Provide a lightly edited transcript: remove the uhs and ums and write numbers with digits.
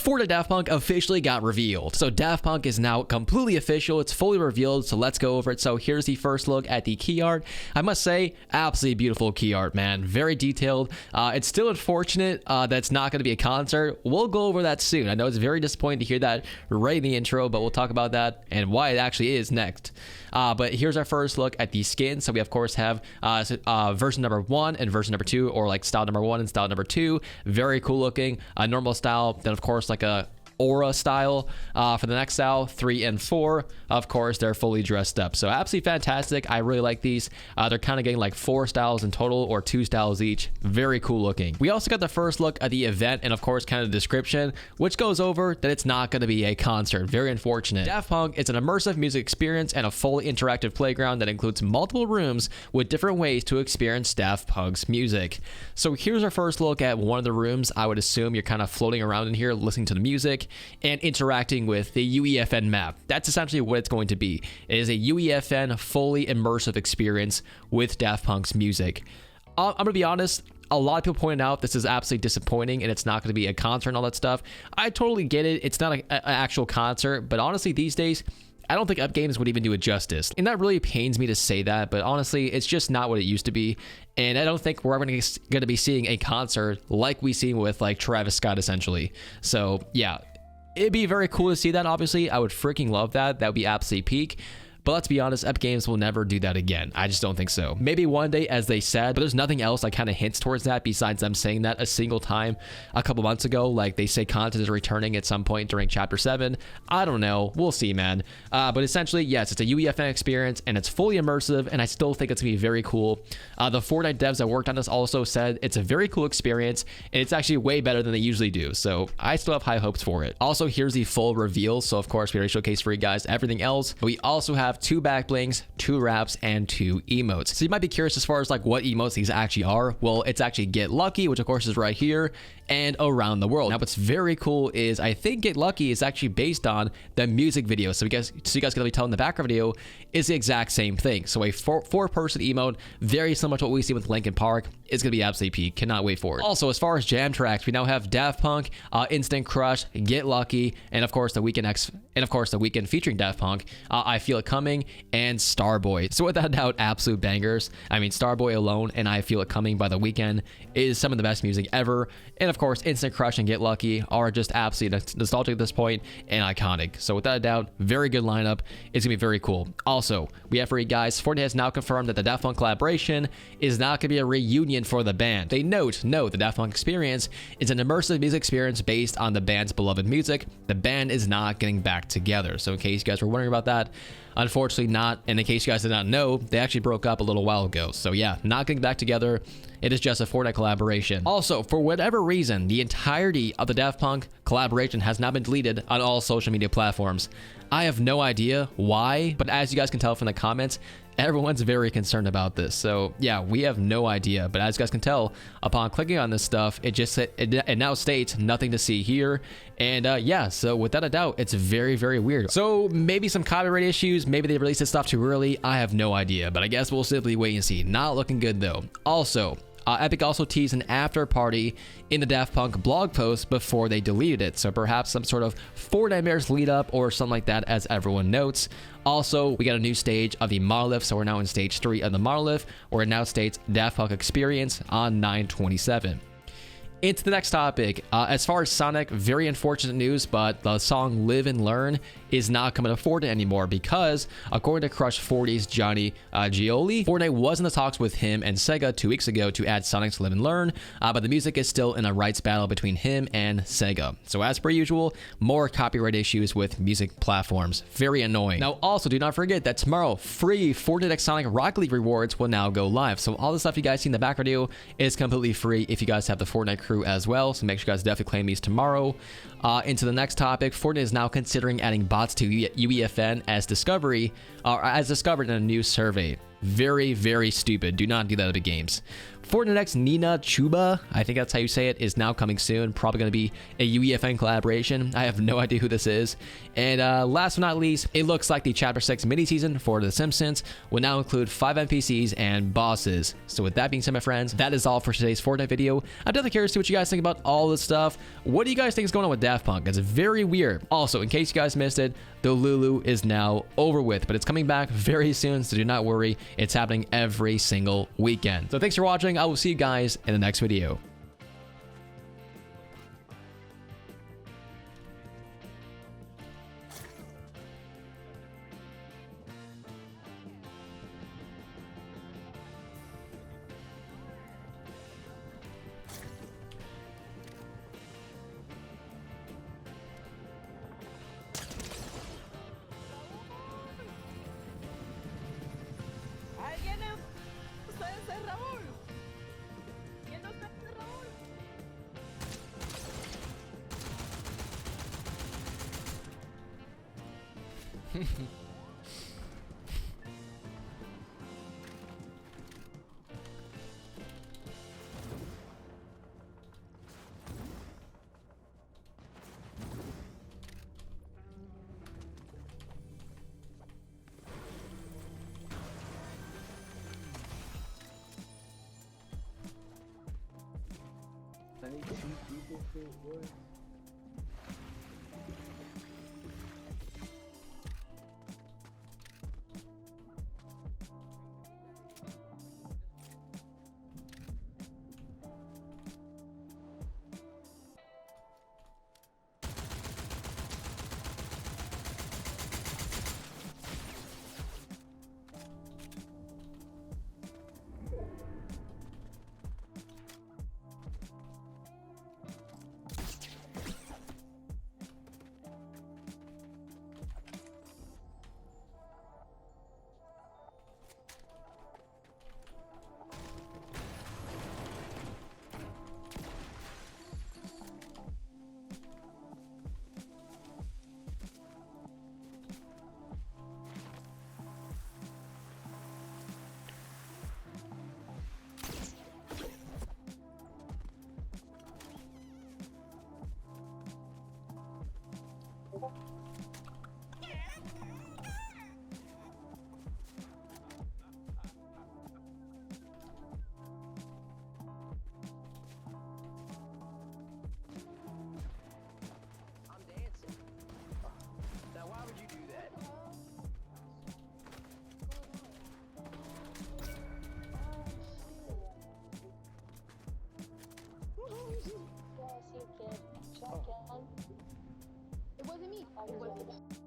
Fortnite Daft Punk officially got revealed. So Daft Punk is now completely official. It's fully revealed. So let's go over it. So here's the first look at the key art. I must say, absolutely beautiful key art, man. Very detailed. It's still unfortunate that it's not going to be a concert. We'll go over that soon. I know it's very disappointing to hear that right in the intro, but we'll talk about that and why it actually is next. But here's our first look at the skin. So we of course have version number 1 and version number 2, or like style number 1 and style number 2. Very cool looking. Normal style. Then of course like a aura style for the next style. 3 and 4, of course, they're fully dressed up. So absolutely fantastic. I really like these. They're kind of getting like 4 styles in total, or 2 styles each. Very cool looking. We also got the first look at the event and of course kind of the description, which goes over that it's not going to be a concert. Very unfortunate. Daft Punk is an immersive music experience and a fully interactive playground that includes multiple rooms with different ways to experience Daft Punk's music. So here's our first look at one of the rooms. I would assume you're kind of floating around in here listening to the music and interacting with the UEFN map. That's essentially what it's going to be. It is a UEFN fully immersive experience with Daft Punk's music. I'm gonna be honest, a lot of people pointed out this is absolutely disappointing and it's not going to be a concert and all that stuff. I totally get it. It's not an actual concert, but honestly these days I don't think Up Games would even do it justice. And that really pains me to say that, but honestly, it's just not what it used to be. And I don't think we're ever going to be seeing a concert like we see with like Travis Scott essentially. So yeah, it'd be very cool to see that. Obviously, I would freaking love that. That would be absolutely peak. But let's be honest, Epic Games will never do that again. I just don't think so. Maybe one day, as they said, but there's nothing else that kind of hints towards that besides them saying that a single time a couple months ago. Like they say content is returning at some point during Chapter 7. I don't know. We'll see, man. But essentially, yes, it's a UEFN experience and it's fully immersive, and I still think it's going to be very cool. The Fortnite devs that worked on this also said it's a very cool experience, and it's actually way better than they usually do. So I still have high hopes for it. Also, here's the full reveal. So of course, we already showcased for you guys everything else. But we also have 2 back blings, 2 wraps, and 2 emotes. So you might be curious as far as like what emotes these actually are. Well, it's actually Get Lucky, which of course is right here, and Around the World. Now what's very cool is I think Get Lucky is actually based on the music video. So you guys gonna be telling the background video is the exact same thing. So a 4-person emote, very similar to what we see with Linkin Park. It's gonna be absolutely peak. Cannot wait for it. Also, as far as jam tracks, we now have Daft Punk, Instant Crush, Get Lucky, and of course the Weekend featuring Daft Punk, I Feel It Coming, and Starboy. So without doubt, absolute bangers. I mean, Starboy alone and I Feel It Coming by The Weeknd is some of the best music ever. And of course, Instant Crush and Get Lucky are just absolutely nostalgic at this point and iconic. So without a doubt, very good lineup. It's gonna be very cool. Also, we have for you guys, Fortnite has now confirmed that the Daft Punk collaboration is not gonna be a reunion for the band. They note, no, the Daft Punk experience is an immersive music experience based on the band's beloved music. The band is not getting back together. So in case you guys were wondering about that, unfortunately not. And in case you guys did not know, they actually broke up a little while ago. So yeah, not getting back together. It is just a Fortnite collaboration. Also, for whatever reason, the entirety of the Daft Punk collaboration has not been deleted on all social media platforms. I have no idea why, but as you guys can tell from the comments, everyone's very concerned about this. So yeah, we have no idea, but as you guys can tell, upon clicking on this stuff, it now states nothing to see here. And yeah, so without a doubt, it's very, very weird. So maybe some copyright issues, maybe they released this stuff too early. I have no idea, but I guess we'll simply wait and see. Not looking good though. Also, Epic also teased an after party in the Daft Punk blog post before they deleted it. So perhaps some sort of Fortnitemares lead up or something like that, as everyone notes. Also, we got a new stage of the monolith. So we're now in stage 3 of the monolith, where it now states Daft Punk Experience on 9/27. Into the next topic. As far as Sonic, very unfortunate news, but the song Live and Learn is not coming to Fortnite anymore because, according to Crush 40's Johnny Gioli, Fortnite was in the talks with him and Sega 2 weeks ago to add Sonic's Live and Learn, but the music is still in a rights battle between him and Sega. So as per usual, more copyright issues with music platforms. Very annoying. Now also, do not forget that tomorrow, free Fortnite X Sonic Rocket League rewards will now go live. So all the stuff you guys see in the back video is completely free if you guys have the Fortnite crew as well. So make sure you guys definitely claim these tomorrow. Into the next topic, Fortnite is now considering adding bots to UEFN as discovered in a new survey. Very, very stupid. Do not do that at the games. Fortnite X Nina Chuba, I think that's how you say it, is now coming soon. Probably going to be a UEFN collaboration. I have no idea who this is. And last but not least, it looks like the Chapter 6 mini-season for The Simpsons will now include 5 NPCs and bosses. So with that being said, my friends, that is all for today's Fortnite video. I'm definitely curious to see what you guys think about all this stuff. What do you guys think is going on with Daft Punk? It's very weird. Also, in case you guys missed it, the Lulu is now over with, but it's coming back very soon, so do not worry. It's happening every single weekend. So thanks for watching. I will see you guys in the next video. ¿Alguien es Raúl? ¿Quién no es Raúl? I need 2 people for what? I'm dancing. Now why would you do that? Yes, you can. Check in. It wasn't me. It wasn't.